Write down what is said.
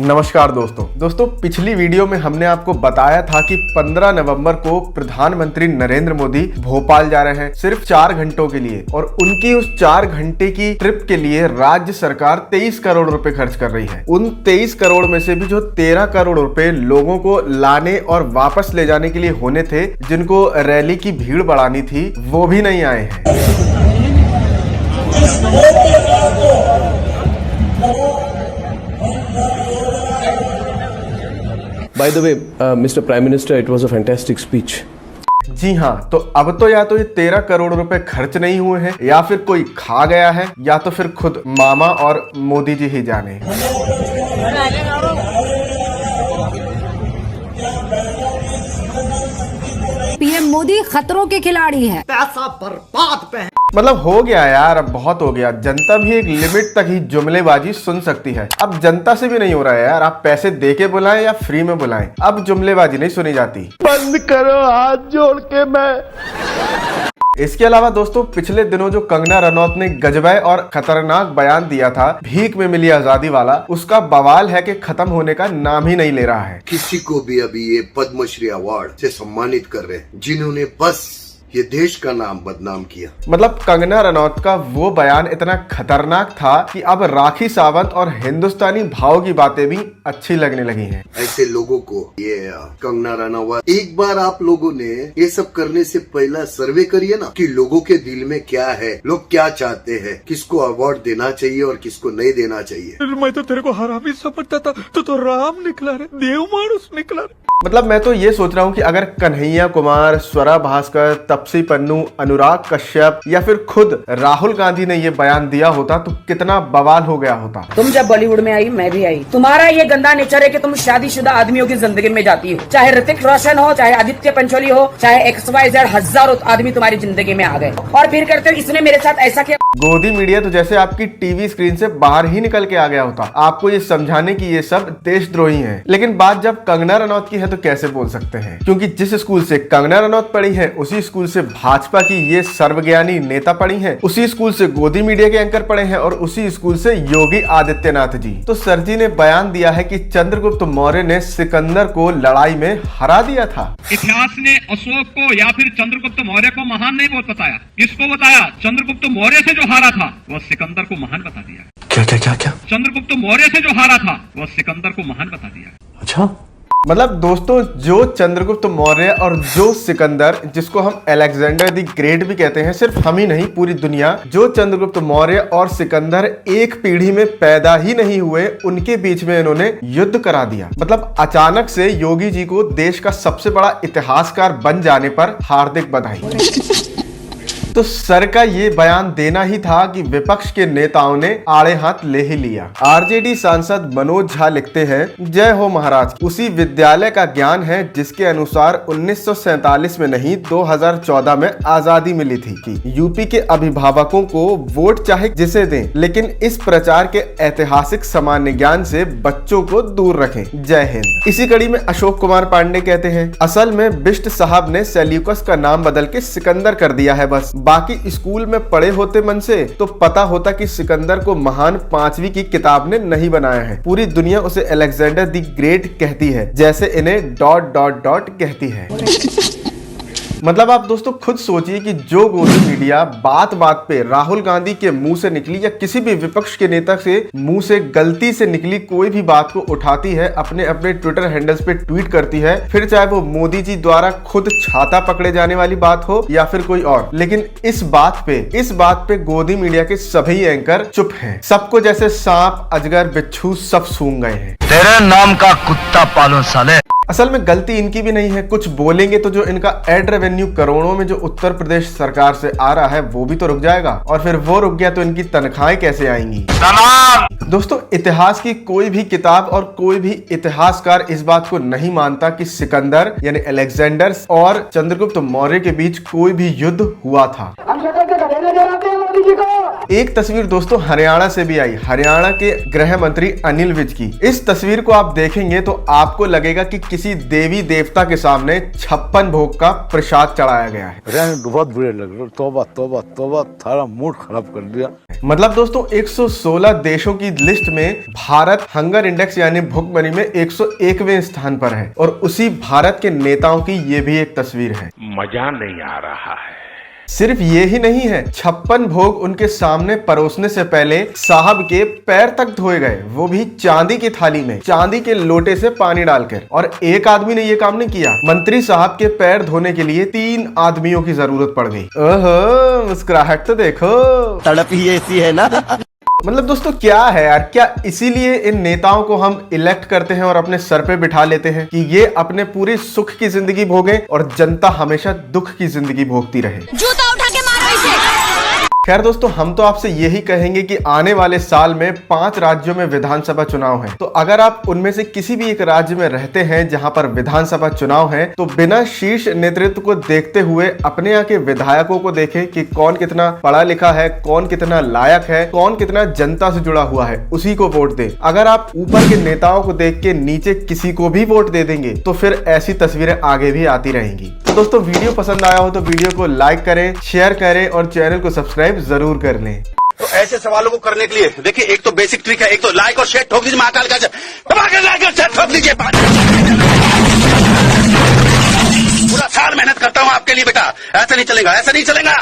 नमस्कार दोस्तों पिछली वीडियो में हमने आपको बताया था कि 15 नवंबर को प्रधानमंत्री नरेंद्र मोदी भोपाल जा रहे हैं सिर्फ 4 घंटों के लिए, और उनकी उस 4 घंटे की ट्रिप के लिए राज्य सरकार 23 करोड़ रुपए खर्च कर रही है। उन 23 करोड़ में से भी जो 13 करोड़ रुपए लोगों को लाने और वापस ले जाने के लिए होने थे, जिनको रैली की भीड़ बढ़ानी थी, वो भी नहीं आए हैं। By the way, Mr. Prime Minister, it was a fantastic speech. जी हाँ, तो अब तो या तो ये 13 करोड़ रुपए खर्च नहीं हुए हैं, या फिर कोई खा गया है, या तो फिर खुद मामा और मोदी जी ही जाने। पीएम मोदी खतरों के खिलाड़ी है, पैसा बर्बाद पे है। मतलब हो गया यार, अब बहुत हो गया। जनता भी एक लिमिट तक ही जुमलेबाजी सुन सकती है। अब जनता से भी नहीं हो रहा है यार, आप पैसे दे के बुलाएं या फ्री में बुलाएं, अब जुमलेबाजी नहीं सुनी जाती। बंद करो हाथ जोड़ के। मैं इसके अलावा दोस्तों, पिछले दिनों जो कंगना रनौत ने गजबे और खतरनाक बयान दिया था भीख में मिली आजादी वाला, उसका बवाल है कि खत्म होने का नाम ही नहीं ले रहा है। किसी को भी अभी ये पद्मश्री अवार्ड से सम्मानित कर रहे हैं जिन्होंने बस ये देश का नाम बदनाम किया। मतलब कंगना रनौत का वो बयान इतना खतरनाक था कि अब राखी सावंत और हिंदुस्तानी भाव की बातें भी अच्छी लगने लगी हैं। ऐसे लोगों को ये कंगना रनौत, एक बार आप लोगों ने ये सब करने से पहला सर्वे करिए ना कि लोगों के दिल में क्या है, लोग क्या चाहते हैं, किसको अवार्ड देना चाहिए और किसको नहीं देना चाहिए। मैं तो तेरे को हरामी समझता था, तो राम निकला रे, देव मानुस निकला रे। मतलब मैं तो ये सोच रहा हूँ कि अगर कन्हैया कुमार, स्वरा भास्कर, तपसी पन्नू, अनुराग कश्यप या फिर खुद राहुल गांधी ने ये बयान दिया होता तो कितना बवाल हो गया होता। तुम जब बॉलीवुड में आई, मैं भी आई। तुम्हारा ये गंदा नेचर है कि तुम शादीशुदा आदमियों की जिंदगी में जाती हो, चाहे ऋतिक रोशन हो, चाहे आदित्य पंचोली हो, चाहे XYZ, हजारों आदमी तुम्हारी जिंदगी में आ गए और फिर कहते हो इसने मेरे साथ ऐसा किया। गोदी मीडिया तो जैसे आपकी टीवी स्क्रीन से बाहर ही निकल के आ गया होता, आपको ये समझाने की ये सब देशद्रोही हैं। लेकिन बात जब कंगना रनौत की है तो कैसे बोल सकते हैं, क्योंकि जिस स्कूल से कंगना रनौत पढ़ी है उसी स्कूल से भाजपा की ये सर्वज्ञानी नेता पढ़ी है, उसी स्कूल से गोदी मीडिया के एंकर पढ़े हैं और उसी स्कूल से योगी आदित्यनाथ जी। तो सर जी ने बयान दिया है कि चंद्रगुप्त मौर्य ने सिकंदर को लड़ाई में हरा दिया था। इतिहास ने अशोक को या फिर चंद्रगुप्त मौर्य को महान नहीं बताया, किसको बताया? चंद्रगुप्त मौर्य से जो हारा था वह सिकंदर को महान बता दिया। क्या? चंद्रगुप्त मौर्य से जो हारा था वह सिकंदर को महान बता दिया। अच्छा, मतलब दोस्तों, जो चंद्रगुप्त मौर्य और जो सिकंदर, जिसको हम अलेक्जेंडर द ग्रेट भी कहते हैं, सिर्फ हम ही नहीं पूरी दुनिया, जो चंद्रगुप्त मौर्य और सिकंदर एक पीढ़ी में पैदा ही नहीं हुए, उनके बीच में इन्होंने युद्ध करा दिया। मतलब अचानक से योगी जी को देश का सबसे बड़ा इतिहासकार बन जाने पर हार्दिक बधाई। तो सर का ये बयान देना ही था कि विपक्ष के नेताओं ने आड़े हाथ ले ही लिया। आरजेडी सांसद मनोज झा लिखते हैं, जय हो महाराज, उसी विद्यालय का ज्ञान है जिसके अनुसार 1947 में नहीं 2014 में आजादी मिली थी कि यूपी के अभिभावकों को वोट चाहे जिसे दें, लेकिन इस प्रचार के ऐतिहासिक सामान्य ज्ञान से बच्चों को दूर रखें। जय हिंद। इसी कड़ी में अशोक कुमार पांडे कहते हैं, असल में बिष्ट साहब ने सेल्यूकस का नाम बदल के सिकंदर कर दिया है बस। बाकी स्कूल में पढ़े होते मन से तो पता होता कि सिकंदर को महान 5वीं की किताब ने नहीं बनाया है। पूरी दुनिया उसे अलेक्जेंडर द ग्रेट कहती है, जैसे इन्हें ... कहती है। मतलब आप दोस्तों खुद सोचिए कि जो गोदी मीडिया बात बात पे राहुल गांधी के मुंह से निकली या किसी भी विपक्ष के नेता से मुंह से गलती से निकली कोई भी बात को उठाती है, अपने अपने ट्विटर हैंडल्स पे ट्वीट करती है, फिर चाहे वो मोदी जी द्वारा खुद छाता पकड़े जाने वाली बात हो या फिर कोई और, लेकिन इस बात पे गोदी मीडिया के सभी एंकर चुप हैं। सबको जैसे सांप, अजगर, बिच्छू सब सूंघ गए हैं। तेरे नाम का कुत्ता पालो साले। असल में गलती इनकी भी नहीं है, कुछ बोलेंगे तो जो इनका एड रेवेन्यू करोड़ों में जो उत्तर प्रदेश सरकार से आ रहा है वो भी तो रुक जाएगा, और फिर वो रुक गया तो इनकी तनख्वाहें कैसे आएंगी। दोस्तों, इतिहास की कोई भी किताब और कोई भी इतिहासकार इस बात को नहीं मानता कि सिकंदर यानी अलेक्जेंडर और चंद्रगुप्त मौर्य के बीच कोई भी युद्ध हुआ था। हम शक्ल के गधे नजर आते हैं मोदी जी को। एक तस्वीर दोस्तों हरियाणा से भी आई, हरियाणा के गृह मंत्री अनिल विज की। इस तस्वीर को आप देखेंगे तो आपको लगेगा कि किसी देवी देवता के सामने 56 भोग का प्रसाद चढ़ाया गया है। बहुत बुरे लग रहे, तौबा तौबा तौबा, सारा मूड खराब कर दिया। मतलब दोस्तों 116 देशों की लिस्ट में भारत हंगर इंडेक्स यानी भुखमरी में 101वें स्थान पर है और उसी भारत के नेताओं की ये भी एक तस्वीर है। मजा नहीं आ रहा है। सिर्फ ये ही नहीं है, 56 भोग उनके सामने परोसने से पहले साहब के पैर तक धोए गए, वो भी चांदी की थाली में, चांदी के लोटे से पानी डालकर। और एक आदमी ने ये काम नहीं किया, मंत्री साहब के पैर धोने के लिए 3 आदमियों की जरूरत पड़ गई। ओहो, मुस्कुराहट तो देखो, तड़प ही ऐसी है ना। मतलब दोस्तों क्या है यार, क्या इसीलिए इन नेताओं को हम इलेक्ट करते हैं और अपने सर पे बिठा लेते हैं कि ये अपने पूरी सुख की जिंदगी भोगें और जनता हमेशा दुख की जिंदगी भोगती रहे। जूता उठा के मारो इसे। खैर दोस्तों, हम तो आपसे यही कहेंगे कि आने वाले साल में 5 राज्यों में विधानसभा चुनाव है, तो अगर आप उनमें से किसी भी एक राज्य में रहते हैं जहां पर विधानसभा चुनाव है, तो बिना शीर्ष नेतृत्व को देखते हुए अपने यहाँ के विधायकों को देखें कि कौन कितना पढ़ा लिखा है, कौन कितना लायक है, कौन कितना जनता से जुड़ा हुआ है, उसी को वोट दें। अगर आप ऊपर के नेताओं को देख के नीचे किसी को भी वोट दे देंगे तो फिर ऐसी तस्वीरें आगे भी आती रहेंगी। तो दोस्तों वीडियो पसंद आया हो तो वीडियो को लाइक करें, शेयर करें और चैनल को सब्सक्राइब जरूर कर लें। तो ऐसे सवालों को करने के लिए देखिए, एक तो बेसिक ट्रिक है, एक तो लाइक और शेयर ठोक दीजिए, महाकाल का लाइक और शेयर ठोक दीजिए। पूरा साल मेहनत करता हूँ आपके लिए बेटा, ऐसा नहीं चलेगा, ऐसा नहीं चलेगा।